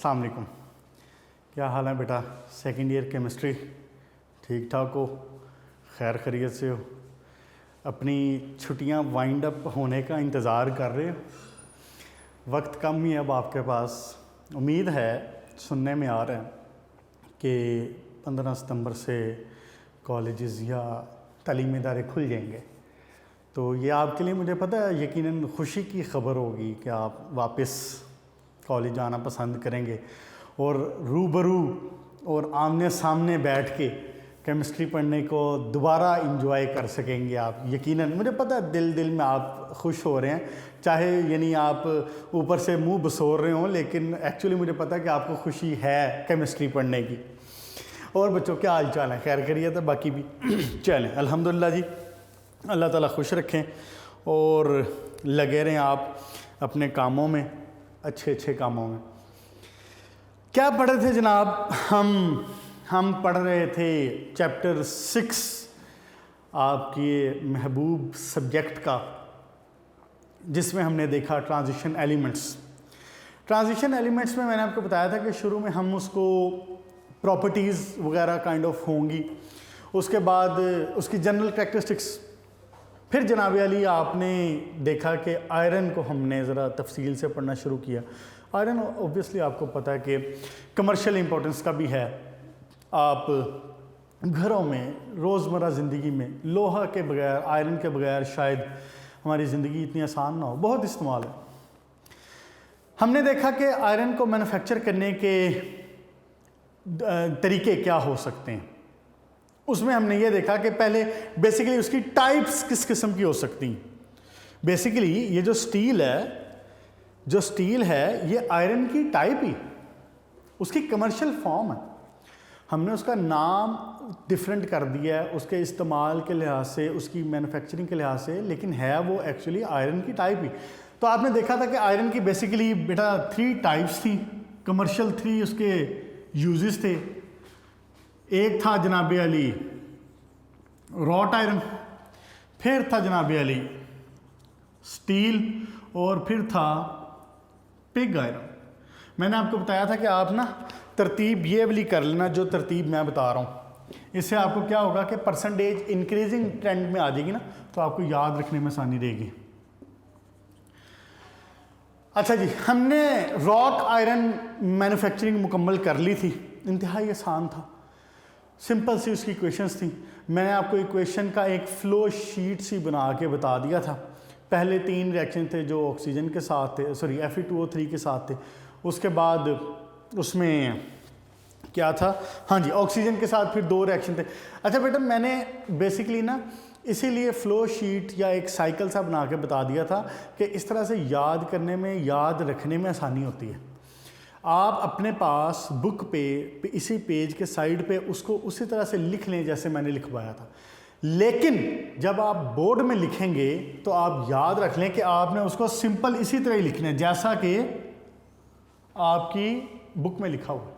अस्सलाम वालेकुम। क्या हाल है बेटा? सेकंड ईयर केमिस्ट्री ठीक ठाक हो? खैर खैरियत से हो? अपनी छुट्टियां वाइंड अप होने का इंतज़ार कर रहे हो? वक्त कम ही है अब आपके पास। उम्मीद है, सुनने में आ रहा है कि 15 सितंबर से कॉलेजेस या तालीमी इदारे खुल जाएंगे, तो ये आपके लिए मुझे पता है यकीनन खुशी की खबर होगी कि आप वापस कॉलेज जाना पसंद करेंगे और रूबरू और आमने सामने बैठ के केमिस्ट्री पढ़ने को दोबारा इंजॉय कर सकेंगे आप। यकीनन मुझे पता है दिल में आप खुश हो रहे हैं, चाहे यानी आप ऊपर से मुंह बसोर रहे हों, लेकिन एक्चुअली मुझे पता है कि आपको खुशी है केमिस्ट्री पढ़ने की। और बच्चों क्या हाल चाल है? खैर खैरियत है? बाकी भी चलें अल्हम्दुलिल्लाह जी, अल्लाह ताला खुश रखें और लगे रहें आप अपने कामों में, अच्छे कामों में। क्या पढ़ रहे थे जनाब? हम पढ़ रहे थे चैप्टर 6 आपके महबूब सब्जेक्ट का, जिसमें हमने देखा ट्रांजिशन एलिमेंट्स। ट्रांजिशन एलिमेंट्स में मैंने आपको बताया था कि शुरू में हम उसको प्रॉपर्टीज़ वगैरह काइंड ऑफ होंगी, उसके बाद उसकी जनरल कैरेक्टरिस्टिक्स। फिर जनाब अली आपने देखा कि आयरन को हमने ज़रा तफसील से पढ़ना शुरू किया। आयरन ऑब्वियसली आपको पता है कि कमर्शियल इंपॉर्टेंस का भी है। आप घरों में रोज़मर्रा ज़िंदगी में लोहा के बगैर, आयरन के बगैर शायद हमारी ज़िंदगी इतनी आसान ना हो, बहुत इस्तेमाल है। हमने देखा कि आयरन को मैन्युफैक्चर करने के तरीके क्या हो सकते हैं। उसमें हमने ये देखा कि पहले बेसिकली उसकी टाइप्स किस किस्म की हो सकती हैं। बेसिकली ये जो स्टील है ये आयरन की टाइप ही, उसकी कमर्शियल फॉर्म है। हमने उसका नाम डिफरेंट कर दिया है उसके इस्तेमाल के लिहाज से, उसकी मैन्युफैक्चरिंग के लिहाज से, लेकिन है वो एक्चुअली आयरन की टाइप ही। तो आपने देखा था कि आयरन की बेसिकली बेटा 3 टाइप्स थी, कमर्शियल 3 उसके यूजेस थे। एक था जनाब अली रॉट आयरन, फिर था जनाब अली स्टील, और फिर था पिग आयरन। मैंने आपको बताया था कि आप ना तरतीब ये वाली कर लेना जो तरतीब मैं बता रहा हूँ, इससे आपको क्या होगा कि परसेंटेज इंक्रीजिंग ट्रेंड में आ जाएगी ना, तो आपको याद रखने में आसानी रहेगी। अच्छा जी, हमने रॉक आयरन मैन्युफैक्चरिंग मुकम्मल कर ली थी, इंतहाई आसान था, सिंपल सी उसकी इक्वेशंस थी। मैंने आपको इक्वेशन का एक फ्लो शीट सी बना के बता दिया था। पहले 3 रिएक्शन थे जो ऑक्सीजन के साथ थे, सॉरी Fe2O3 के साथ थे। उसके बाद उसमें क्या था, हाँ जी, ऑक्सीजन के साथ फिर 2 रिएक्शन थे। अच्छा बेटा, मैंने बेसिकली ना इसीलिए फ़्लो शीट या एक साइकिल सा बना के बता दिया था कि इस तरह से याद करने में, याद रखने में आसानी होती है। आप अपने पास बुक पे इसी पेज के साइड पे उसको उसी तरह से लिख लें जैसे मैंने लिखवाया था, लेकिन जब आप बोर्ड में लिखेंगे तो आप याद रख लें कि आपने उसको सिंपल इसी तरह ही लिखना है जैसा कि आपकी बुक में लिखा हुआ।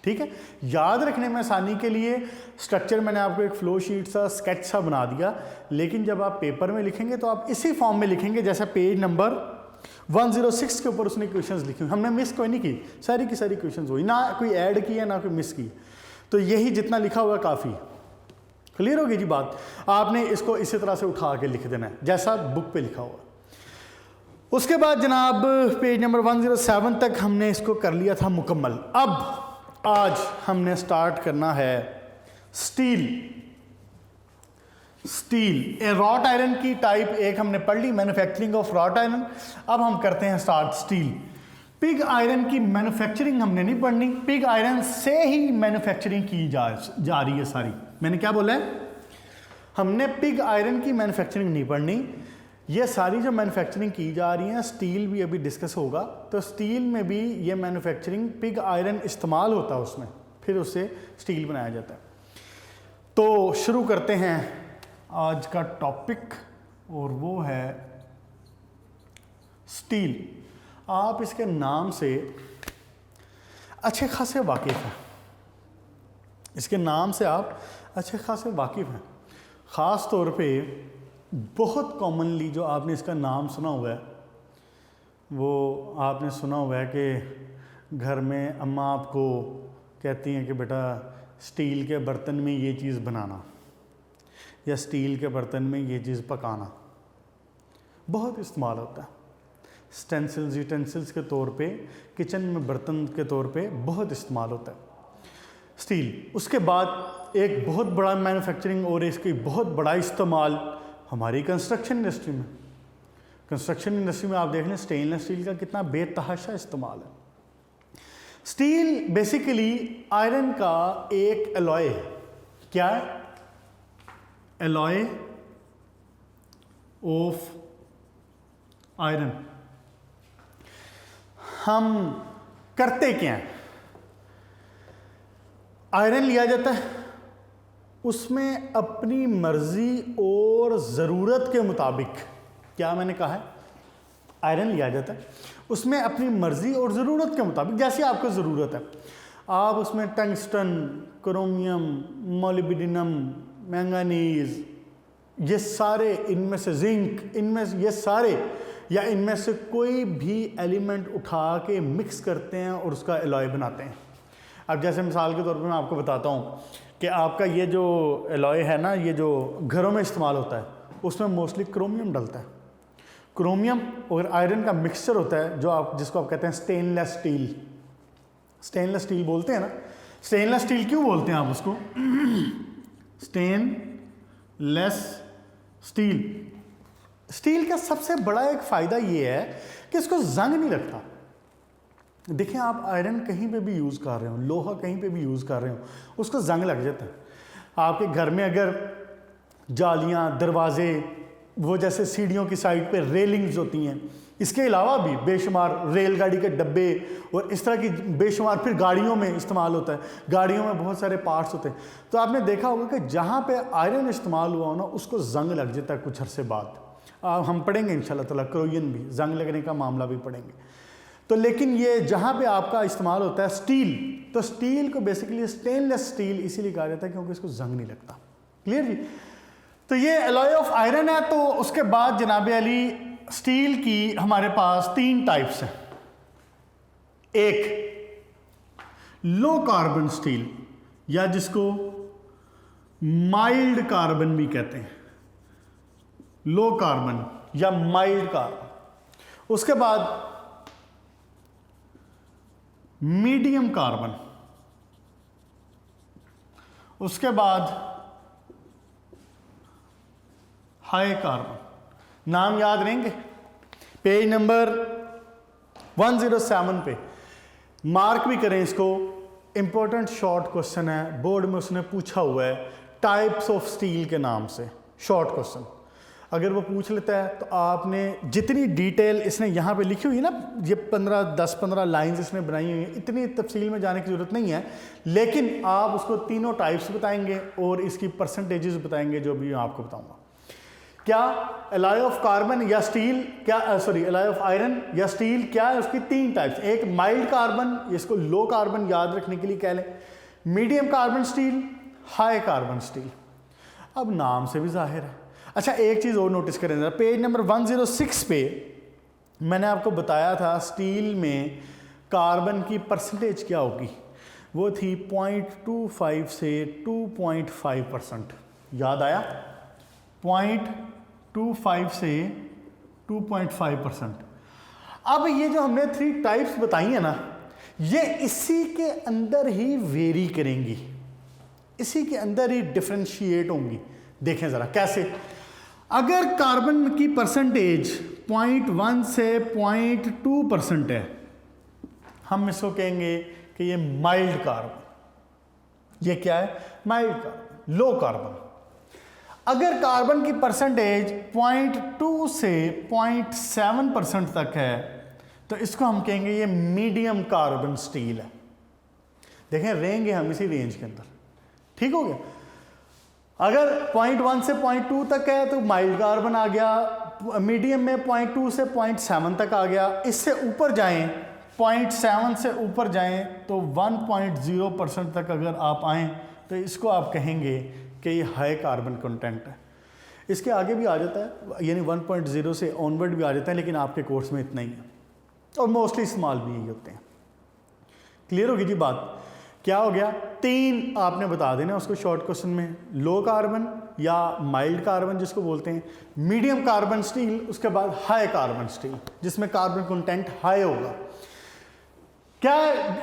ठीक है, याद रखने में आसानी के लिए स्ट्रक्चर मैंने आपको एक फ्लो शीट सा स्केच सा बना दिया, लेकिन जब आप पेपर में लिखेंगे तो आप इसी फॉर्म में लिखेंगे जैसा पेज नंबर 106 के ऊपर उसने क्वेश्चंस लिखे हुए। हमने मिस कोई नहीं की, सारी की सारी क्वेश्चंस हुई, ना कोई ऐड की है ना कोई मिस की, तो यही जितना लिखा हुआ काफ़ी। क्लियर होगी जी बात? आपने इसको इसी तरह से उठा के लिख देना है जैसा बुक पे लिखा हुआ। उसके बाद जनाब पेज नंबर 107 तक हमने इसको कर लिया था मुकम्मल। अब आज हमने स्टार्ट करना है स्टील। ए रॉट आयरन की टाइप एक हमने पढ़ ली, मैन्युफैक्चरिंग ऑफ रॉट आयरन। अब हम करते हैं स्टार्ट स्टील। पिग आयरन की मैन्युफैक्चरिंग हमने नहीं पढ़नी, पिग आयरन से ही मैन्युफैक्चरिंग की जा रही है सारी। मैंने क्या बोला है? हमने पिग आयरन की मैन्युफैक्चरिंग नहीं पढ़नी, ये सारी जो मैन्युफैक्चरिंग की जा रही है, स्टील भी अभी डिस्कस होगा, तो स्टील में भी ये मैन्युफैक्चरिंग पिग आयरन इस्तेमाल होता है उसमें, फिर उससे स्टील बनाया जाता है। तो शुरू करते हैं आज का टॉपिक, और वो है स्टील। आप इसके नाम से अच्छे खासे वाकिफ़ हैं, इसके नाम से आप अच्छे खासे वाकिफ़ हैं। ख़ास तौर पे बहुत कॉमनली जो आपने इसका नाम सुना हुआ है, वो आपने सुना हुआ है कि घर में अम्मा आपको कहती हैं कि बेटा स्टील के बर्तन में ये चीज़ बनाना या स्टील के बर्तन में ये चीज़ पकाना, बहुत इस्तेमाल होता है। स्टेंसिल्स यूटेंसिल्स के तौर पे, किचन में बर्तन के तौर पे बहुत इस्तेमाल होता है स्टील। उसके बाद एक बहुत बड़ा मैन्युफैक्चरिंग और इसकी बहुत बड़ा इस्तेमाल हमारी कंस्ट्रक्शन इंडस्ट्री में। कंस्ट्रक्शन इंडस्ट्री में आप देख लें स्टेनलेस स्टील का कितना बेतहाशा इस्तेमाल है। स्टील बेसिकली आयरन का एक एलॉय है। क्या है? Alloy of iron. हम करते क्या हैं? आयरन लिया जाता है, उसमें अपनी मर्जी और ज़रूरत के मुताबिक, क्या मैंने कहा है, आयरन लिया जाता है, उसमें अपनी मर्जी और ज़रूरत के मुताबिक, जैसी आपको ज़रूरत है, आप उसमें टंगस्टन, क्रोमियम, मोलिब्डेनम, मैंगानीज, ये सारे, इनमें से जिंक, इनमें ये सारे या इनमें से कोई भी एलिमेंट उठा के मिक्स करते हैं और उसका एलॉय बनाते हैं। अब जैसे मिसाल के तौर पे मैं आपको बताता हूँ कि आपका ये जो एलॉय है ना, ये जो घरों में इस्तेमाल होता है, उसमें मोस्टली क्रोमियम डलता है। क्रोमियम और आयरन का मिक्सचर होता है जो आप, जिसको आप कहते हैं स्टेनलेस स्टील। स्टेनलेस स्टील बोलते हैं ना। स्टेनलेस स्टील क्यों बोलते हैं आप उसको? Stainless steel. स्टील का सबसे बड़ा एक फ़ायदा ये है कि इसको जंग नहीं लगता। देखें, आप आयरन कहीं पे भी यूज़ कर रहे हो, लोहा कहीं पे भी यूज़ कर रहे हो, उसको जंग लग जाता है। आपके घर में अगर जालियाँ, दरवाजे, वो जैसे सीढ़ियों की साइड पे रेलिंग्स होती हैं, इसके अलावा भी बेशुमार रेलगाड़ी के डब्बे और इस तरह की बेशुमार, फिर गाड़ियों में इस्तेमाल होता है, गाड़ियों में बहुत सारे पार्ट्स होते हैं। तो आपने देखा होगा कि जहाँ पे आयरन इस्तेमाल हुआ हो ना, उसको जंग लग जाता है कुछ अरसे बाद। हम पढ़ेंगे इंशाल्लाह ताला क्रोयन भी, जंग लगने का मामला भी पढ़ेंगे। तो लेकिन ये जहाँ पे आपका इस्तेमाल होता है स्टील, तो स्टील को बेसिकली स्टेनलेस स्टील इसीलिए कहा जाता है क्योंकि इसको जंग नहीं लगता। क्लियर जी? तो ये एलॉय ऑफ आयरन है। तो उसके बाद जनाब अली स्टील की हमारे पास 3 टाइप्स हैं। एक लो कार्बन स्टील, या जिसको माइल्ड कार्बन भी कहते हैं, लो कार्बन या माइल्ड कार्बन। उसके बाद मीडियम कार्बन, उसके बाद हाई कार्बन। नाम याद रहेंगे, पेज नंबर 107 पे मार्क भी करें इसको। इंपॉर्टेंट शॉर्ट क्वेश्चन है, बोर्ड में उसने पूछा हुआ है टाइप्स ऑफ स्टील के नाम से, शॉर्ट क्वेश्चन। अगर वो पूछ लेता है तो आपने जितनी डिटेल इसने यहाँ पे लिखी हुई है ना, ये 10-15 लाइंस इसने बनाई हुई हैं, इतनी तफसील में जाने की ज़रूरत नहीं है, लेकिन आप उसको तीनों टाइप्स बताएंगे और इसकी परसेंटेजेस बताएंगे जो भी मैं आपको बताऊंगा। क्या एलॉय ऑफ कार्बन या स्टील, क्या सॉरी एलॉय ऑफ आयरन या स्टील, क्या है उसकी 3 टाइप्स। एक माइल्ड कार्बन, इसको लो कार्बन याद रखने के लिए कह लें, medium carbon steel, high carbon steel. अब नाम से भी जाहिर है। अच्छा, एक चीज़ और नोटिस करें जरा, पेज नंबर 106 पे मैंने आपको बताया था स्टील में कार्बन की परसेंटेज क्या होगी, वो थी 0.25 से 2.5%। याद आया? 0.25 से 2.5%। अब ये जो हमने 3 टाइप्स बताई है ना, ये इसी के अंदर ही वेरी करेंगी, इसी के अंदर ही डिफ्रेंशिएट होंगी। देखें ज़रा कैसे। अगर कार्बन की परसेंटेज 0.1 से 0.2% है, हम इसको कहेंगे कि ये माइल्ड कार्बन। ये क्या है? Mild carbon, low carbon. अगर कार्बन की परसेंटेज 0.2 से 0.7% तक है तो इसको हम कहेंगे ये मीडियम कार्बन स्टील है। देखें, रहेंगे हम इसी रेंज के अंदर। ठीक हो गया? अगर 0.1 से 0.2 तक है तो माइल्ड कार्बन आ गया, मीडियम में 0.2 से 0.7 तक आ गया। इससे ऊपर जाएं, 0.7 से ऊपर जाएं तो 1.0% तक अगर आप आएँ तो इसको आप कहेंगे कि ये हाई कार्बन कंटेंट है। इसके आगे भी आ जाता है, यानी 1.0 से ऑनवर्ड भी आ जाता है, लेकिन आपके कोर्स में इतना ही है और मोस्टली इस्तेमाल भी यही होते हैं। क्लियर होगी जी बात? क्या हो गया? 3 आपने बता देना उसको शॉर्ट क्वेश्चन में, लो कार्बन या माइल्ड कार्बन जिसको बोलते हैं, मीडियम कार्बन स्टील, उसके बाद हाई कार्बन स्टील जिसमें कार्बन कंटेंट हाई होगा। क्या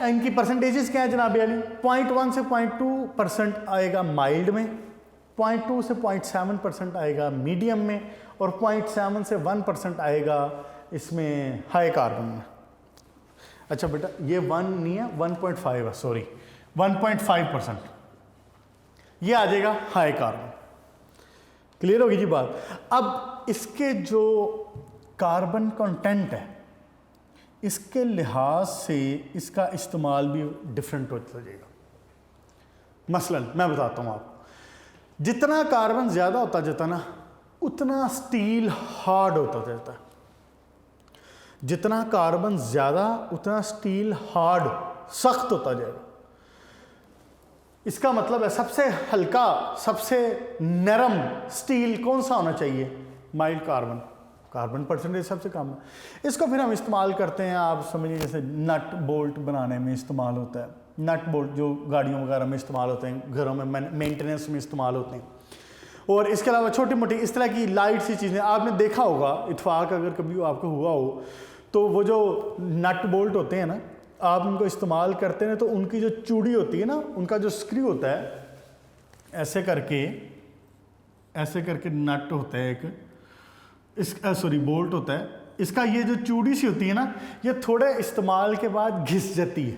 इनकी परसेंटेजेस क्या है जनाब अली? 0.1 से 0.2% आएगा माइल्ड में, 0.2 से 0.7% आएगा मीडियम में, और 0.7 से 1% आएगा इसमें हाई कार्बन में। अच्छा बेटा ये 1 नहीं है, 1.5 है, सॉरी 1.5% ये आ जाएगा हाई कार्बन। क्लियर होगी जी बात? अब इसके जो कार्बन कंटेंट है इसके लिहाज से इसका इस्तेमाल भी डिफरेंट होता जाएगा। मसलन मैं बताता हूँ आपको, जितना कार्बन ज़्यादा होता जाता ना उतना स्टील हार्ड होता जाता है। जितना कार्बन ज़्यादा उतना स्टील हार्ड सख्त होता जाएगा। इसका मतलब है सबसे हल्का सबसे नरम स्टील कौन सा होना चाहिए? Mild carbon. कार्बन परसेंटेज सबसे कम है। इसको फिर हम इस्तेमाल करते हैं, आप समझिए जैसे नट बोल्ट बनाने में इस्तेमाल होता है। नट बोल्ट जो गाड़ियों वगैरह में इस्तेमाल होते हैं, घरों में मेंटेनेंस में इस्तेमाल होते हैं। और इसके अलावा छोटी मोटी इस तरह की लाइट सी चीज़ें आपने देखा होगा, इत्फाक अगर कभी आपको हुआ हो तो वो जो नट बोल्ट होते हैं ना, आप उनको इस्तेमाल करते हैं तो उनकी जो चूड़ी होती है ना, उनका जो स्क्रू होता है ऐसे करके नट होता है एक, सॉरी बोल्ट होता है, इसका ये जो चूड़ी सी होती है ना, ये थोड़े इस्तेमाल के बाद घिस जाती है,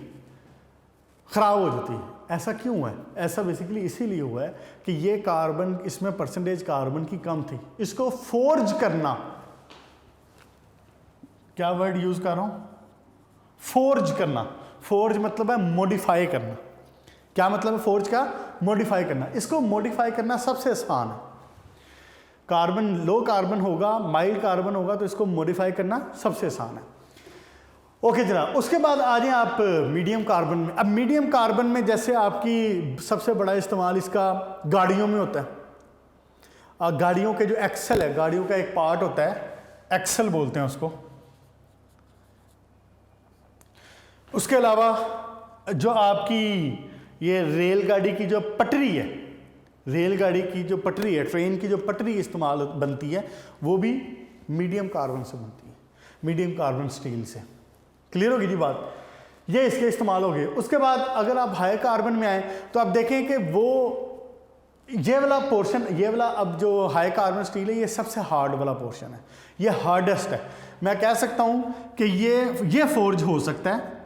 ख़राब हो जाती है। ऐसा क्यों है? ऐसा बेसिकली इसीलिए हुआ है कि ये कार्बन, इसमें परसेंटेज कार्बन की कम थी। इसको फोर्ज करना, क्या वर्ड यूज कर रहा हूं? फोर्ज करना। फोर्ज मतलब है मॉडिफाई करना। क्या मतलब है फोर्ज का? मॉडिफाई करना। इसको मॉडिफाई करना सबसे आसान है। कार्बन लो कार्बन होगा, माइल्ड कार्बन होगा, तो इसको मॉडिफाई करना सबसे आसान है। ओके जनाब, उसके बाद आ जाएं आप मीडियम कार्बन में। अब मीडियम कार्बन में जैसे आपकी सबसे बड़ा इस्तेमाल इसका गाड़ियों में होता है। गाड़ियों के जो एक्सल है, गाड़ियों का एक पार्ट होता है, एक्सल बोलते हैं उसको। उसके अलावा जो आपकी ये रेलगाड़ी की जो पटरी है, रेलगाड़ी की जो पटरी है, ट्रेन की जो पटरी इस्तेमाल बनती है, वो भी मीडियम कार्बन से बनती है, मीडियम कार्बन स्टील से। क्लियर होगी जी बात? ये इसके इस्तेमाल हो गए। उसके बाद अगर आप हाई कार्बन में आए तो आप देखें कि वो ये वाला पोर्शन, ये वाला अब जो हाई कार्बन स्टील है, ये सबसे हार्ड वाला पोर्शन है, ये हार्डेस्ट है। मैं कह सकता हूँ कि ये फोर्ज हो सकता है,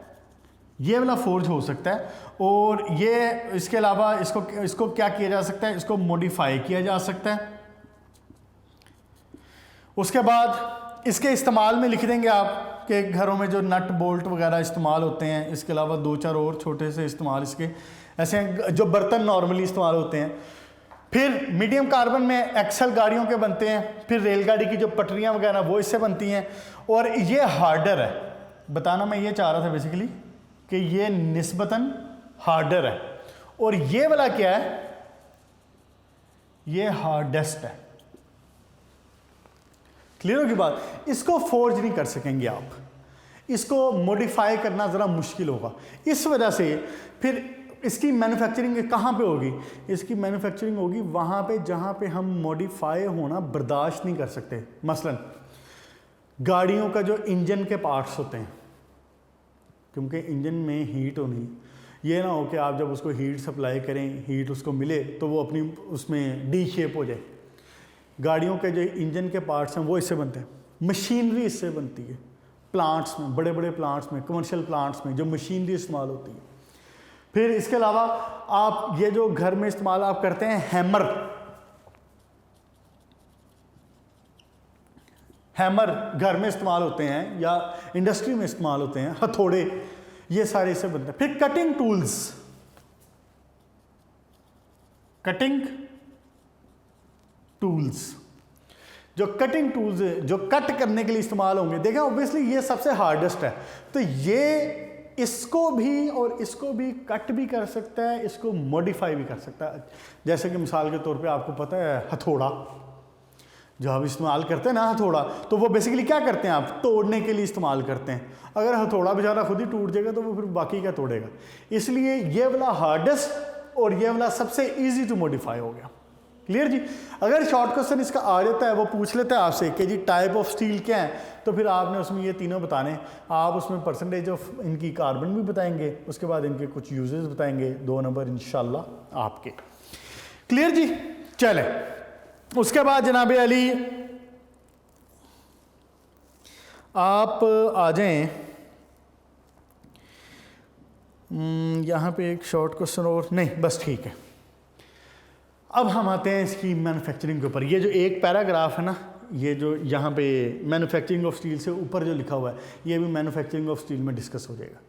ये वाला फोर्ज हो सकता है, और ये इसके अलावा इसको क्या किया जा सकता है? इसको मॉडिफाई किया जा सकता है। उसके बाद इसके इस्तेमाल में लिख देंगे आप कि घरों में जो नट बोल्ट वगैरह इस्तेमाल होते हैं, इसके अलावा 2-4 और छोटे से इस्तेमाल इसके ऐसे जो बर्तन नॉर्मली इस्तेमाल होते हैं। फिर मीडियम कार्बन में एक्सल गाड़ियों के बनते हैं, फिर रेलगाड़ी की जो पटरियां वगैरह वो इससे बनती हैं, और ये हार्डर है। बताना मैं ये चाह रहा था बेसिकली कि ये निस्बतन हार्डर है, और ये वाला क्या है? ये हार्डेस्ट है। क्लियर होगी बात? इसको फोर्ज नहीं कर सकेंगे आप, इसको मॉडिफाई करना ज़रा मुश्किल होगा। इस वजह से फिर इसकी मैन्युफैक्चरिंग कहाँ पे होगी? इसकी मैन्युफैक्चरिंग होगी वहाँ पे जहाँ पे हम मॉडिफाई होना बर्दाश्त नहीं कर सकते। मसलन गाड़ियों का जो इंजन के पार्ट्स होते हैं, क्योंकि इंजन में हीट होनी, ये ना हो कि आप जब उसको हीट सप्लाई करें, हीट उसको मिले तो वो अपनी उसमें डी शेप हो जाए। गाड़ियों के जो इंजन के पार्ट्स हैं वो इससे बनते हैं, मशीनरी इससे बनती है। प्लांट्स में, बड़े बड़े प्लांट्स में, कमर्शियल प्लांट्स में जो मशीनरी इस्तेमाल होती है। फिर इसके अलावा आप ये जो घर में इस्तेमाल आप करते हैं, हैमर घर में इस्तेमाल होते हैं या इंडस्ट्री में इस्तेमाल होते हैं, हथौड़े, ये सारे इससे बनते हैं। फिर कटिंग टूल्स, जो कटिंग टूल्स जो कट करने के लिए इस्तेमाल होंगे, देखें ऑब्वियसली ये सबसे हार्डेस्ट है, तो ये इसको भी और इसको भी कट भी कर सकता है, इसको मॉडिफाई भी कर सकता है। जैसे कि मिसाल के तौर पे आपको पता है हथौड़ा, जो हम इस्तेमाल करते हैं ना हथौड़ा, तो वो बेसिकली क्या करते हैं, आप तोड़ने के लिए इस्तेमाल करते हैं। अगर हथौड़ा बेचारा खुद ही टूट जाएगा तो वो फिर बाकी क्या तोड़ेगा। इसलिए ये वाला हार्डेस्ट और ये वाला सबसे इजी टू मॉडिफाई हो गया। क्लियर जी। अगर शॉर्ट क्वेश्चन इसका आ जाता है, वो पूछ लेता है आपसे कि जी टाइप ऑफ स्टील क्या है, तो फिर आपने उसमें ये तीनों बताने। आप उसमें परसेंटेज ऑफ इनकी कार्बन भी बताएंगे, उसके बाद इनके कुछ यूजेस बताएंगे, 2 नंबर इंशाल्लाह आपके। क्लियर जी। चले उसके बाद जनाब अली आप आ जाएं, यहाँ पे एक शॉर्ट क्वेश्चन और नहीं, बस ठीक है। अब हम आते हैं इसकी मैन्युफैक्चरिंग के ऊपर। ये जो एक पैराग्राफ है ना, ये जो यहाँ पे मैन्युफैक्चरिंग ऑफ स्टील से ऊपर जो लिखा हुआ है, ये भी मैन्युफैक्चरिंग ऑफ स्टील में डिस्कस हो जाएगा।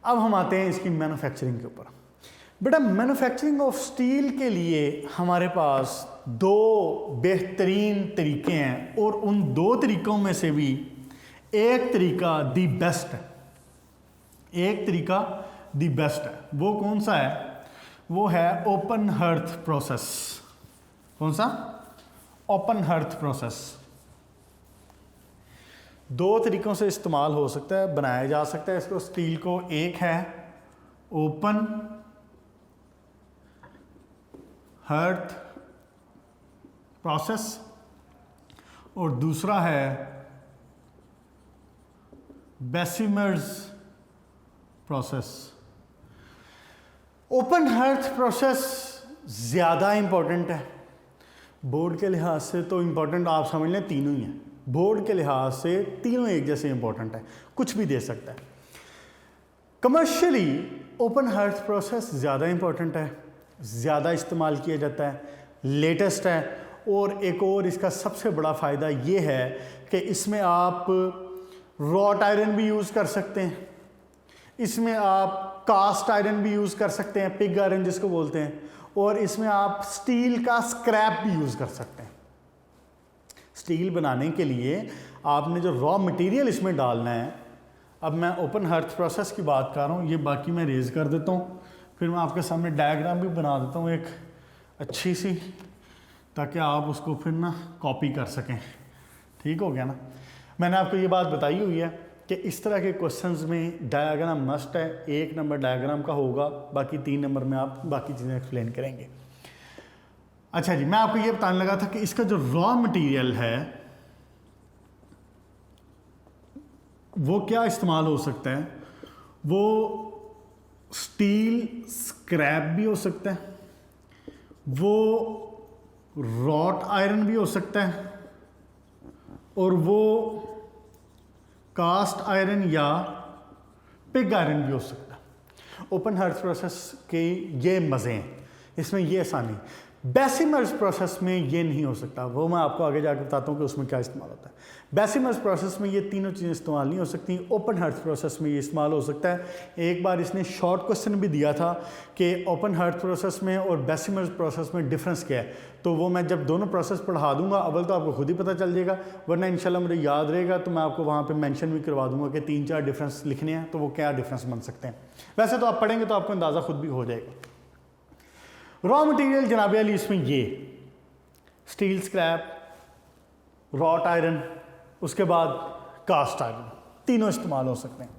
अब हम आते हैं इसकी मैन्युफैक्चरिंग के ऊपर। बेटा मैन्युफैक्चरिंग ऑफ स्टील के लिए हमारे पास 2 बेहतरीन तरीके हैं, और उन 2 तरीक़ों में से भी एक तरीका दी बेस्ट है, एक तरीका दी बेस्ट है। वो कौन सा है? वो है ओपन हर्थ प्रोसेस। कौन सा? Open hearth process. 2 तरीकों से इस्तेमाल हो सकता है, बनाया जा सकता है इसको स्टील को। एक है ओपन हर्थ प्रोसेस और दूसरा है बेसिमर्स प्रोसेस। ओपन हर्थ प्रोसेस ज़्यादा इंपॉर्टेंट है बोर्ड के लिहाज से, तो इंपॉर्टेंट आप समझ लें तीनों ही हैं। बोर्ड के लिहाज से तीनों एक जैसे इंपॉर्टेंट है, कुछ भी दे सकता है। कमर्शियली ओपन हर्थ प्रोसेस ज़्यादा इंपॉर्टेंट है, ज़्यादा इस्तेमाल किया जाता है, लेटेस्ट है। और एक और इसका सबसे बड़ा फ़ायदा ये है कि इसमें आप रॉट आयरन भी यूज़ कर सकते हैं, इसमें आप कास्ट आयरन भी यूज़ कर सकते हैं, पिग आयरन जिसको बोलते हैं, और इसमें आप स्टील का स्क्रैप भी यूज़ कर सकते हैं। स्टील बनाने के लिए आपने जो रॉ मटेरियल इसमें डालना है, अब मैं ओपन हर्थ प्रोसेस की बात कर रहा हूँ, ये बाकी मैं रेज कर देता हूँ, फिर मैं आपके सामने डायग्राम भी बना देता हूँ एक अच्छी सी, ताकि आप उसको फिर ना कॉपी कर सकें। ठीक हो गया ना। मैंने आपको ये बात बताई हुई है कि इस तरह के क्वेश्चंस में डायग्राम मस्ट है। 1 नंबर डायग्राम का होगा, बाकी 3 नंबर में आप बाकी चीज़ें एक्सप्लेन करेंगे। अच्छा जी, मैं आपको ये बताने लगा था कि इसका जो रॉ मटेरियल है वो क्या इस्तेमाल हो सकता है। वो स्टील स्क्रैप भी हो सकता है, वो रॉट आयरन भी हो सकता है, और वो कास्ट आयरन या पिग आयरन भी हो सकता है। ओपन हर्थ प्रोसेस के ये मज़े हैं, इसमें ये आसानी। बेसिमर्स प्रोसेस में ये नहीं हो सकता, वो मैं आपको आगे जाकर बताता हूँ कि उसमें क्या इस्तेमाल होता है। बेसिमर्स प्रोसेस में ये तीनों चीज़ें इस्तेमाल नहीं हो सकती। ओपन हर्थ प्रोसेस में ये इस्तेमाल हो सकता है। एक बार इसने शॉर्ट क्वेश्चन भी दिया था कि ओपन हर्थ प्रोसेस में और बेसिमर्स प्रोसेस में डिफरेंस क्या है, तो वो मैं जब दोनों प्रोसेस पढ़ा दूंगा, अव्वल तो आपको खुद ही पता चल जाएगा, वरना इंशाल्लाह मुझे याद रहेगा तो मैं आपको वहाँ पे मेंशन भी करवा दूंगा कि 3-4 डिफरेंस लिखने हैं, तो वो क्या डिफरेंस बन सकते हैं। वैसे तो आप पढ़ेंगे तो आपको अंदाज़ा खुद भी हो जाएगा। रॉ मटेरियल जनाब अली इसमें ये स्टील स्क्रैप, रॉट आयरन, उसके बाद कास्ट आयरन, तीनों इस्तेमाल हो सकते हैं।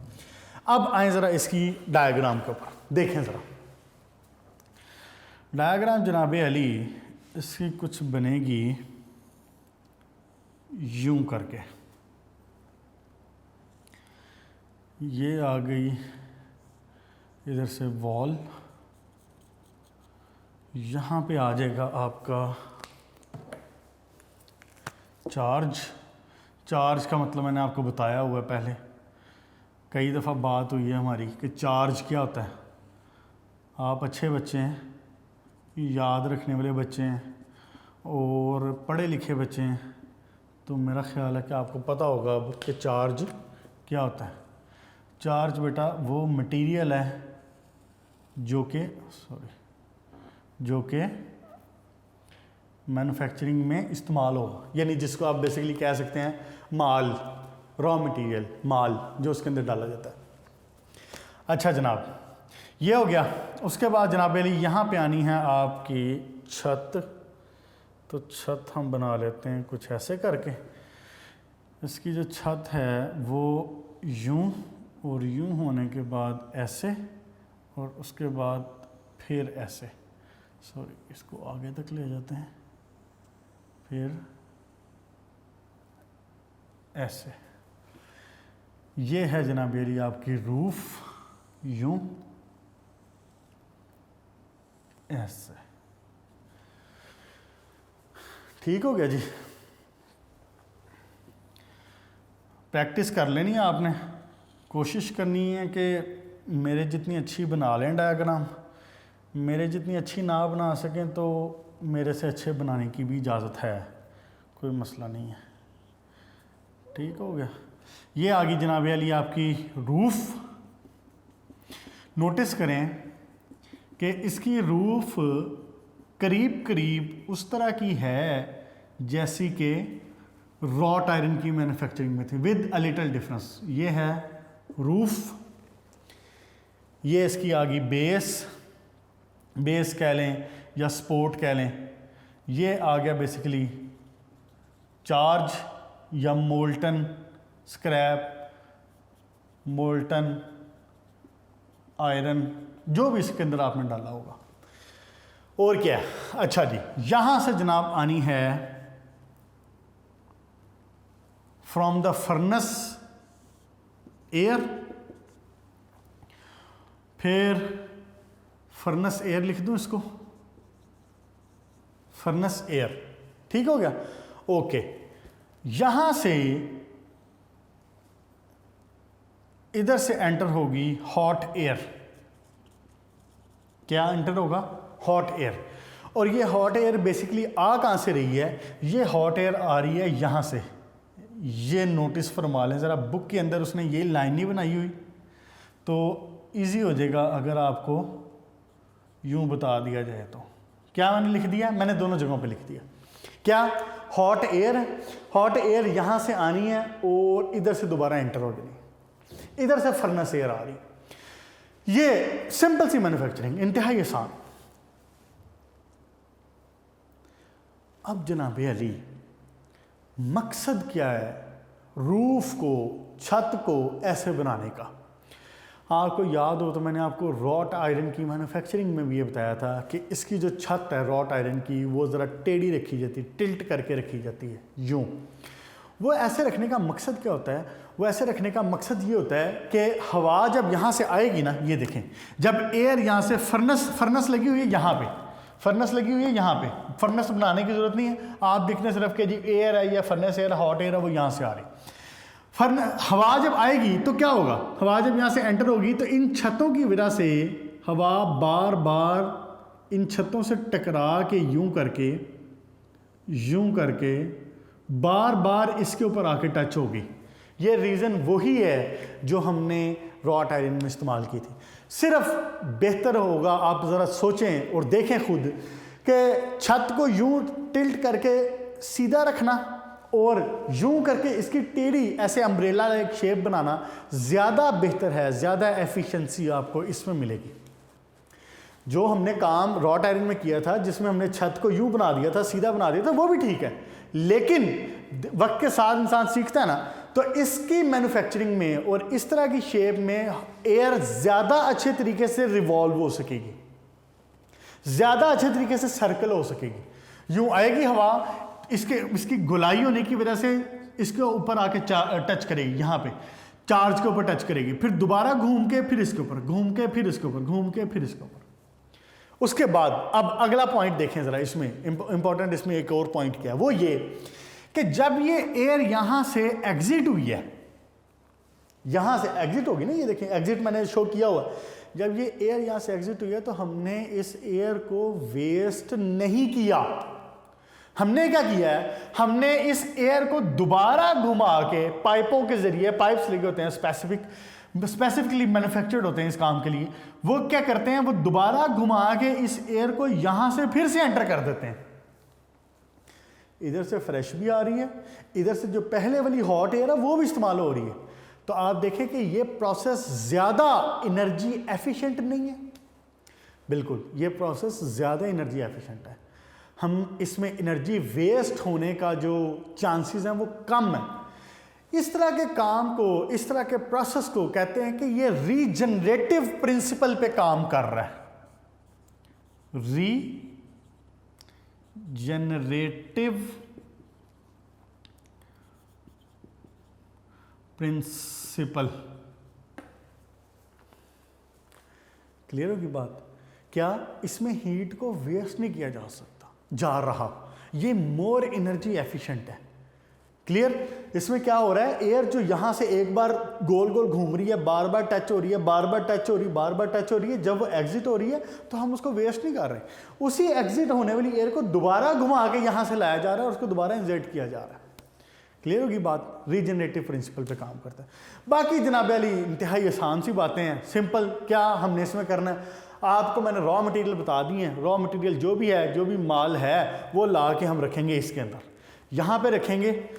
अब आए ज़रा इसकी डायग्राम के ऊपर, देखें ज़रा डायग्राम जनाब अली। इसकी कुछ बनेगी यूं करके, ये आ गई इधर से वॉल, यहाँ पे आ जाएगा आपका चार्ज। चार्ज का मतलब मैंने आपको बताया हुआ है पहले, कई दफ़ा बात हुई है हमारी कि चार्ज क्या होता है। आप अच्छे बच्चे हैं, याद रखने वाले बच्चे हैं और पढ़े लिखे बच्चे हैं, तो मेरा ख्याल है कि आपको पता होगा अब कि चार्ज क्या होता है। चार्ज बेटा वो मटेरियल है जो कि मैन्युफैक्चरिंग में इस्तेमाल हो, यानी जिसको आप बेसिकली कह सकते हैं माल, रॉ मटेरियल, माल जो उसके अंदर डाला जाता है। अच्छा जनाब, ये हो गया। उसके बाद जनाब अली यहाँ पे आनी है आपकी छत। तो छत हम बना लेते हैं कुछ ऐसे करके। इसकी जो छत है वो यूं और यूं होने के बाद ऐसे और उसके बाद फिर ऐसे, सॉरी इसको आगे तक ले जाते हैं, फिर ऐसे। ये है जनाब मेरी आपकी रूफ, यूं ऐसे। ठीक हो गया जी। प्रैक्टिस कर लेनी है आपने, कोशिश करनी है कि मेरे जितनी अच्छी बना लें डायग्राम, मेरे जितनी अच्छी ना बना सकें तो मेरे से अच्छे बनाने की भी इजाज़त है, कोई मसला नहीं है। ठीक हो गया। ये आ गई जनाब वाली आपकी रूफ। नोटिस करें कि इसकी रूफ करीब करीब उस तरह की है जैसी कि रॉट आयरन की मैन्युफैक्चरिंग में थी, विद अ लिटिल डिफरेंस। ये है रूफ, ये इसकी आ गई बेस कह लें या सपोर्ट कह लें। ये आ गया बेसिकली चार्ज या मोल्टन स्क्रैप, मोल्टन आयरन, जो भी इसके अंदर आपने डाला होगा। और क्या है, अच्छा जी, यहां से जनाब आनी है फ्रॉम द फर्नेस एयर, फिर फर्नेस एयर लिख दूं इसको, फर्नेस एयर। ठीक हो गया, ओके। यहां से इधर से एंटर होगी हॉट एयर। क्या एंटर होगा? Hot air. और ये हॉट एयर बेसिकली आ कहां से रही है? ये हॉट एयर आ रही है यहां से। ये नोटिस फरमा लें ज़रा, बुक के अंदर उसने ये लाइन नहीं बनाई हुई तो इजी हो जाएगा अगर आपको यूं बता दिया जाए तो। क्या मैंने लिख दिया? मैंने दोनों जगहों पे लिख दिया। क्या? हॉट एयर, हॉट एयर यहां से आनी है और इधर से दोबारा एंटर हो जानी, इधर से फर्नेस एयर आ रही। ये सिंपल सी मैन्युफैक्चरिंग, इंतहाई आसान। अब जनाब अली मकसद क्या है रूफ को, छत को ऐसे बनाने का? आपको याद हो तो मैंने आपको रॉट आयरन की मैन्युफैक्चरिंग में भी ये बताया था कि इसकी जो छत है रॉट आयरन की वो ज़रा टेढ़ी रखी जाती है, टिल्ट करके रखी जाती है यूं। वो ऐसे रखने का मकसद क्या होता है? वो ऐसे रखने का मकसद ये होता है कि हवा जब यहाँ से आएगी ना, ये देखें, जब एयर यहाँ से फर्नेस लगी हुई है यहाँ पे, फर्नेस लगी हुई है यहाँ पे, फर्नेस बनाने की ज़रूरत नहीं है, आप देखने सिर्फ कि जी एयर है या फर्नेस एयर, हॉट एयर है, वो यहाँ से आ रही। हवा जब आएगी तो क्या होगा? हवा जब यहाँ से एंटर होगी तो इन छतों की वजह से हवा बार बार इन छतों से टकरा के यूं करके बार बार इसके ऊपर आके टच होगी। ये रीज़न वही है जो हमने रॉट आयरन में इस्तेमाल की थी। सिर्फ बेहतर होगा आप ज़रा सोचें और देखें खुद कि छत को यूं टिल्ट करके सीधा रखना और यूं करके इसकी टेढ़ी ऐसे अम्ब्रेला एक शेप बनाना ज़्यादा बेहतर है, ज़्यादा एफिशिएंसी आपको इसमें मिलेगी। जो हमने काम रॉट आयरन में किया था जिसमें हमने छत को यूं बना दिया था, सीधा बना दिया था, वो भी ठीक है, लेकिन वक्त के साथ इंसान सीखता है ना, तो इसकी मैन्युफैक्चरिंग में और इस तरह की शेप में एयर ज़्यादा अच्छे तरीके से रिवॉल्व हो सकेगी, ज़्यादा अच्छे तरीके से सर्कल हो सकेगी। यूं आएगी हवा, इसकी गोलाई होने की वजह से इसके ऊपर आके टच करेगी, यहाँ पे चार्ज के ऊपर टच करेगी, फिर दोबारा घूम के फिर इसके ऊपर, घूम के फिर इसके ऊपर, घूम के फिर इसके ऊपर। उसके बाद अब अगला पॉइंट देखें ज़रा, इसमें इंपॉर्टेंट इसमें एक और पॉइंट क्या है, वो ये कि जब ये एयर यहां से एग्जिट हुई है, यहां से एग्जिट होगी ना, ये देखें एग्जिट मैंने शो किया हुआ, जब ये एयर यहां से एग्जिट हुई है तो हमने इस एयर को वेस्ट नहीं किया। हमने क्या किया है? हमने इस एयर को दोबारा घुमा के पाइपों के जरिए, पाइप्स लगे होते हैं स्पेसिफिकली मैन्युफैक्चर्ड होते हैं इस काम के लिए, वो क्या करते हैं, वो दोबारा घुमा के इस एयर को यहां से फिर से एंटर कर देते हैं। इधर से फ्रेश भी आ रही है, इधर से जो पहले वाली हॉट एयर है वो भी इस्तेमाल हो रही है। तो आप देखें कि ये प्रोसेस ज़्यादा एनर्जी एफिशिएंट नहीं है, बिल्कुल ये प्रोसेस ज़्यादा एनर्जी एफिशिएंट है। हम इसमें एनर्जी वेस्ट होने का जो चांसेस हैं वो कम है। इस तरह के काम को, इस तरह के प्रोसेस को कहते हैं कि ये रीजनरेटिव प्रिंसिपल पे काम कर रहा है। Regenerative principal. क्लियर होगी बात? क्या इसमें हीट को वेस्ट नहीं किया जा सकता, जा रहा, ये मोर एनर्जी एफिशिएंट है। क्लियर? इसमें क्या हो रहा है, एयर जो यहां से एक बार गोल गोल घूम रही है, बार बार टच हो रही है, बार बार टच हो रही है, बार बार टच हो रही है, जब वो एग्जिट हो रही है तो हम उसको वेस्ट नहीं कर रहे, उसी एग्जिट होने वाली एयर को दोबारा घुमा के यहां से लाया जा रहा है और उसको दोबारा इंजेक्ट किया जा रहा है। क्लियर होगी बात? रीजनरेटिव प्रिंसिपल पे काम करता है। बाकी जनाब अली इंतहाई आसान सी बातें हैं, सिंपल। क्या हमने इसमें करना है, आपको मैंने रॉ मटेरियल बता दिए हैं। रॉ मटेरियल जो भी है, जो भी माल है, वो ला के हम रखेंगे इसके अंदर, यहाँ पे रखेंगे।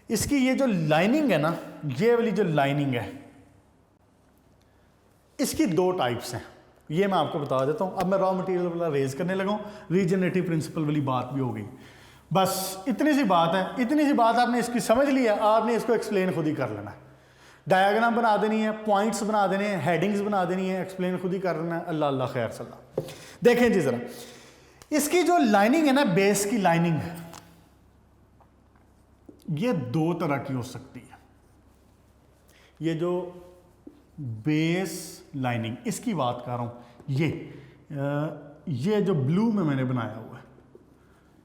इसकी ये जो लाइनिंग है ना, ये वाली जो लाइनिंग है, इसकी दो टाइप्स हैं, ये मैं आपको बता देता हूँ। अब मैं रॉ मटेरियल वाला रेज करने लगा हूँ, रीजनरेटिव प्रिंसिपल वाली बात भी हो गई। बस इतनी सी बात है, इतनी सी बात आपने इसकी समझ ली है, आपने इसको एक्सप्लेन खुद ही कर लेना है। डायग्राम बना देनी है, पॉइंट्स बना देने हैं, हेडिंग्स बना देनी है, एक्सप्लेन खुद ही कर लेना है। अल्लाह अल्लाह खैर सल्ला। देखें जी जरा, इसकी जो लाइनिंग है ना, बेस की लाइनिंग, ये दो तरह की हो सकती है। ये जो बेस लाइनिंग, इसकी बात कर रहा हूं, ये जो ब्लू में मैंने बनाया हुआ है,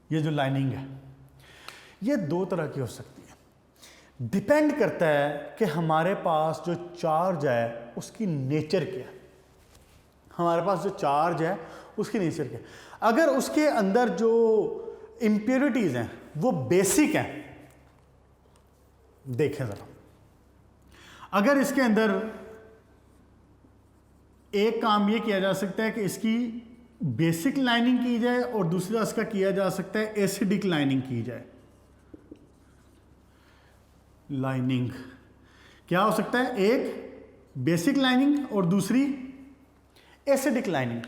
ये जो लाइनिंग है, ये दो तरह की हो सकती है। डिपेंड करता है कि हमारे पास जो चार्ज है उसकी नेचर क्या है। हमारे पास जो चार्ज है उसकी नेचर क्या है। अगर उसके अंदर जो इम्प्योरिटीज हैं वो बेसिक हैं, देखें जरा, अगर इसके अंदर एक काम ये किया जा सकता है कि इसकी बेसिक लाइनिंग की जाए और दूसरा इसका किया जा सकता है एसिडिक लाइनिंग की जाए। लाइनिंग क्या हो सकता है, एक बेसिक लाइनिंग और दूसरी एसिडिक लाइनिंग।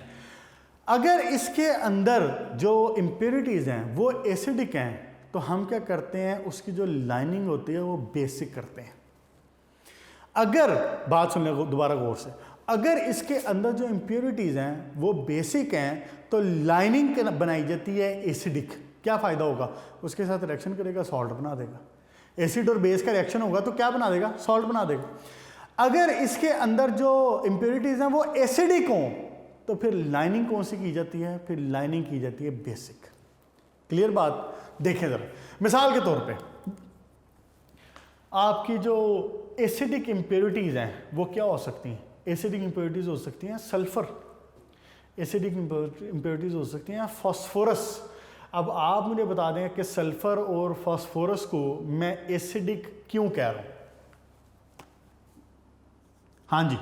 अगर इसके अंदर जो इम्प्योरिटीज हैं वो एसिडिक हैं तो हम क्या करते हैं, उसकी जो लाइनिंग होती है वो बेसिक करते हैं। अगर बात सुन ले दोबारा गौर से, अगर इसके अंदर जो इम्प्योरिटीज हैं वो बेसिक हैं तो लाइनिंग बनाई जाती है एसिडिक। क्या फ़ायदा होगा, उसके साथ रिएक्शन करेगा, सॉल्ट बना देगा। एसिड और बेस का रिएक्शन होगा तो क्या बना देगा, सॉल्ट बना देगा। अगर इसके अंदर जो इम्प्योरिटीज हैं वो एसिडिक हों तो फिर लाइनिंग कौन सी की जाती है, फिर लाइनिंग की जाती है बेसिक। क्लियर बात? देखें जरा, मिसाल के तौर पे आपकी जो एसिडिक इम्प्योरिटीज हैं वो क्या हो सकती हैं, एसिडिक इम्प्योरिटीज हो सकती हैं सल्फर, एसिडिक इम्प्योरिटीज हो सकती हैं फास्फोरस। अब आप मुझे बता दें कि सल्फर और फास्फोरस को मैं एसिडिक क्यों कह रहा हूं। हाँ जी,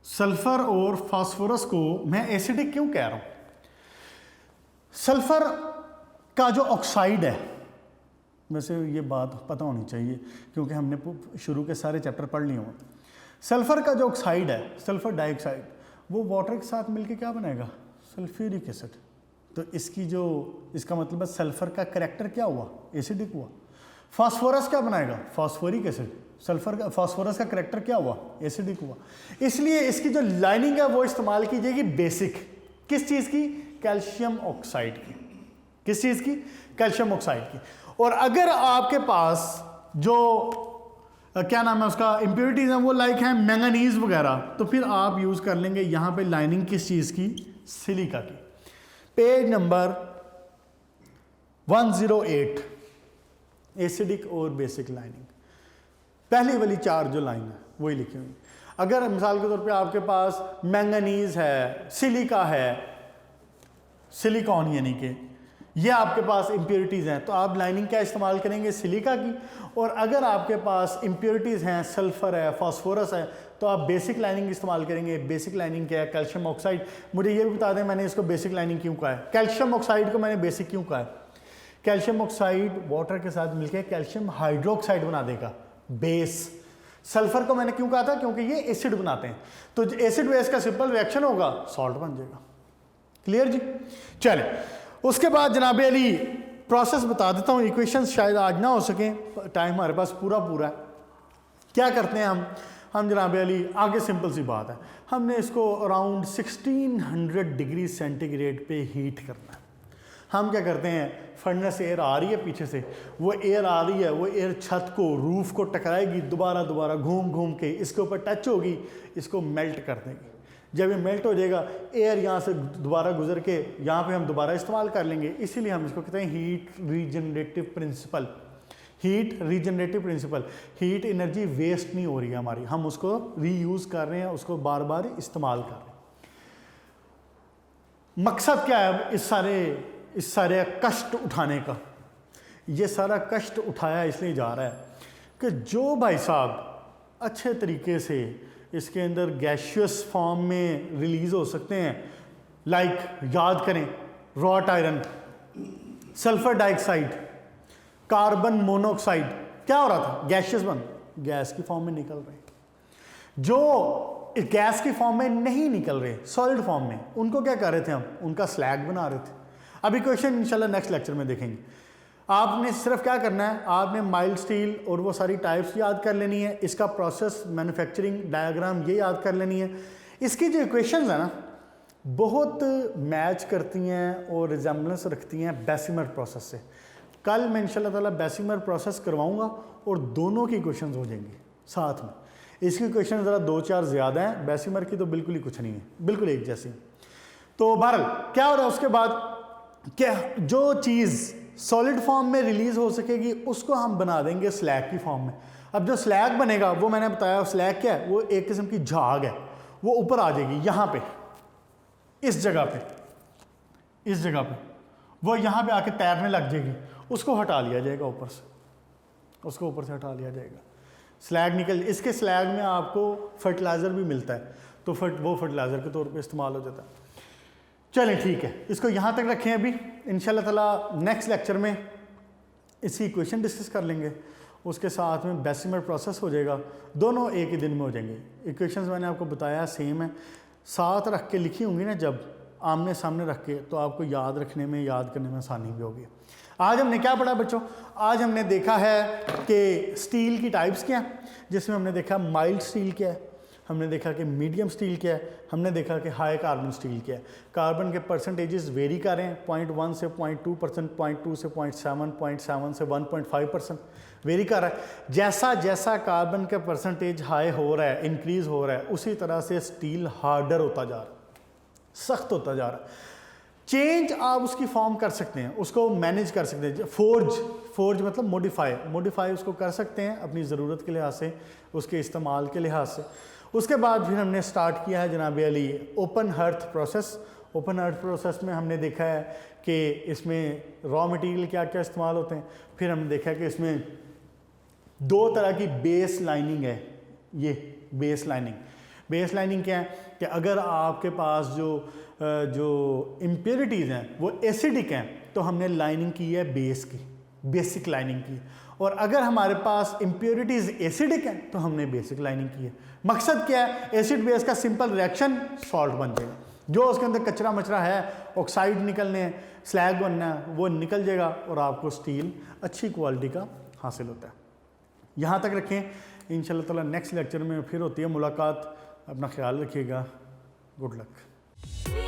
सल्फर और फास्फोरस को मैं एसिडिक क्यों कह रहा हूं। सल्फर का जो ऑक्साइड है, वैसे ये बात पता होनी चाहिए क्योंकि हमने शुरू के सारे चैप्टर पढ़ लिए हों। सल्फर का जो ऑक्साइड है, सल्फर डाइऑक्साइड, वो वाटर के साथ मिलके क्या बनाएगा, सल्फ्यूरिक एसिड। तो इसकी जो, इसका मतलब है सल्फर का करैक्टर क्या हुआ, एसिडिक हुआ। फास्फोरस क्या बनाएगा, फास्फोरिक एसिड। सल्फर का, फास्फोरस का करैक्टर क्या हुआ, एसिडिक हुआ। इसलिए इसकी जो लाइनिंग है वो इस्तेमाल की जाएगी बेसिक। किस चीज़ की, कैल्शियम ऑक्साइड की। किस चीज़ की, कैल्शियम ऑक्साइड की। और अगर आपके पास जो क्या नाम है उसका इम्प्योरिटीज हैं वो लाइक हैं मैंगनीज वगैरह, तो फिर आप यूज़ कर लेंगे यहाँ पे लाइनिंग किस चीज़ की, सिलिका की। पेज नंबर 108, एसिडिक और बेसिक लाइनिंग, पहली वाली चार जो लाइन है वही लिखी हुई। अगर मिसाल के तौर पे आपके पास मैंगनीज है, सिलिका है, सिलिकॉन यानी कि ये आपके पास इम्प्योरिटीज़ हैं तो आप लाइनिंग क्या इस्तेमाल करेंगे, सिलिका की। और अगर आपके पास इम्प्योरिटीज़ हैं, सल्फर है, फास्फोरस है, तो आप बेसिक लाइनिंग इस्तेमाल करेंगे। बेसिक लाइनिंग क्या है, कैल्शियम ऑक्साइड। मुझे ये भी बता दें मैंने इसको बेसिक लाइनिंग क्यों कहा है, कैल्शियम ऑक्साइड को मैंने बेसिक क्यों कहा है। कैल्शियम ऑक्साइड वाटर के साथ मिलकर कैल्शियम हाइड्रोक्साइड बना देगा, बेस। सल्फर को मैंने क्यों कहा था, क्योंकि ये एसिड बनाते हैं, तो एसिड बेस का सिंपल रिएक्शन होगा, सॉल्ट बन जाएगा। क्लियर जी। चले, उसके बाद जनाब अली प्रोसेस बता देता हूँ, इक्वेशंस शायद आज ना हो सकें, टाइम हमारे पास पूरा है। क्या करते हैं हम जनाब अली, आगे सिंपल सी बात है, हमने इसको अराउंड 1600 डिग्री सेंटीग्रेड पे हीट करना है। हम क्या करते हैं, फर्नेस से एयर आ रही है पीछे से, वो एयर आ रही है, वो एयर छत को, रूफ को टकराएगी, दोबारा घूम घूम के इसके ऊपर टच होगी, इसको मेल्ट कर देगी। जब ये मेल्ट हो जाएगा, एयर यहाँ से दोबारा गुजर के यहाँ पे हम दोबारा इस्तेमाल कर लेंगे। इसीलिए हम इसको कहते हैं heat regenerative principle. Heat regenerative principle, heat energy waste नहीं हो रही है हमारी, हम उसको रीयूज़ कर रहे हैं, उसको बार बार इस्तेमाल कर रहे हैं। मकसद क्या है इस सारे कष्ट उठाने का? ये सारा कष्ट उठाया इसलिए जा रहा है कि जो भाई साहब अच्छे तरीके से इसके अंदर गैशियस फॉर्म में रिलीज हो सकते हैं, लाइक याद करें wrought iron, sulphur dioxide, carbon monoxide, क्या हो रहा था, गैशियस गैस की फॉर्म में निकल रहे। जो गैस की फॉर्म में नहीं निकल रहे, सॉलिड फॉर्म में, उनको क्या कर रहे थे हम, उनका स्लैग बना रहे थे। अभी क्वेश्चन इंशाल्लाह नेक्स्ट लेक्चर में देखेंगे। आपने सिर्फ क्या करना है, आपने माइल्ड स्टील और वो सारी टाइप्स याद कर लेनी है, इसका प्रोसेस मैन्युफैक्चरिंग डायग्राम ये याद कर लेनी है। इसकी जो इक्वेशंस है ना, बहुत मैच करती हैं और रिजेम्बलेंस रखती हैं बेसिमर प्रोसेस से। कल मैं इंशाल्लाह ताला बेसिमर प्रोसेस करवाऊंगा और दोनों की इक्वेशंस हो जाएंगी साथ में। इसकी इक्वेशन ज़रा 2-4 ज़्यादा हैं, बेसिमर की तो बिल्कुल ही कुछ नहीं है, बिल्कुल एक जैसी। तो बहरहाल क्या हो रहा है उसके बाद, क्या जो चीज़ सॉलिड फॉर्म में रिलीज हो सकेगी उसको हम बना देंगे स्लैग की फॉर्म में। अब जो स्लैग बनेगा वो मैंने बताया, स्लैग क्या है, वो एक किस्म की झाग है, वो ऊपर आ जाएगी यहाँ पे, इस जगह पे वो यहाँ पे आके तैरने लग जाएगी, उसको हटा लिया जाएगा ऊपर से, उसको ऊपर से हटा लिया जाएगा, स्लैग निकल। इसके स्लैग में आपको फर्टिलाइज़र भी मिलता है, तो वो फर्टिलाइज़र के तौर पे इस्तेमाल हो जाता है। चलें ठीक है, इसको यहाँ तक रखें। अभी इंशाल्लाह ताला नेक्स्ट लेक्चर में इसकी इक्वेशन डिस्कस कर लेंगे, उसके साथ में बेसिमर प्रोसेस हो जाएगा, दोनों एक ही दिन में हो जाएंगे। इक्वेशंस मैंने आपको बताया सेम है, साथ रख के लिखी होंगी ना जब आमने सामने रख के, तो आपको याद रखने में, याद करने में आसानी भी होगी। आज हमने क्या पढ़ा बच्चों, आज हमने देखा है कि स्टील की टाइप्स क्या हैं, जिसमें हमने देखा माइल्ड स्टील क्या है, हमने देखा कि मीडियम स्टील क्या है, हमने देखा कि हाई कार्बन स्टील क्या है। कार्बन के परसेंटेजेस वेरी कर रहे हैं, 0.1 से 0.2%, 0.2 से 0.7, 0.7 से 1.5% वेरी कर रहा है। जैसा जैसा कार्बन का परसेंटेज हाई हो रहा है, इंक्रीज हो रहा है, उसी तरह से स्टील हार्डर होता जा रहा है, सख्त होता जा रहा है। चेंज आप उसकी फॉर्म कर सकते हैं, उसको मैनेज कर सकते हैं। फोर्ज मतलब मॉडिफाई उसको कर सकते हैं अपनी ज़रूरत के लिहाज से, उसके इस्तेमाल के लिहाज से। उसके बाद फिर हमने स्टार्ट किया है जनाब Ali open hearth process. Open hearth process में हमने देखा है कि इसमें रॉ मटेरियल क्या क्या इस्तेमाल होते हैं। फिर हमने देखा है कि इसमें 2 तरह की बेस लाइनिंग है। ये बेस लाइनिंग क्या है कि अगर आपके पास जो इम्प्योरिटीज़ हैं वो एसिडिक हैं, तो हमने लाइनिंग की है बेस की, बेसिक लाइनिंग की। और अगर हमारे पास इम्प्योरिटीज़ एसिडिक हैं तो हमने बेसिक लाइनिंग की है। मकसद क्या है, एसिड बेस का सिंपल रिएक्शन सॉल्ट बन जाएगा, जो उसके अंदर कचरा मचरा है, ऑक्साइड निकलने हैं, स्लैग बनना है, वो निकल जाएगा और आपको स्टील अच्छी क्वालिटी का हासिल होता है। यहाँ तक रखें, इंशाल्लाह ताला नेक्स्ट लेक्चर में फिर होती है मुलाकात। अपना ख्याल रखिएगा, गुड लक।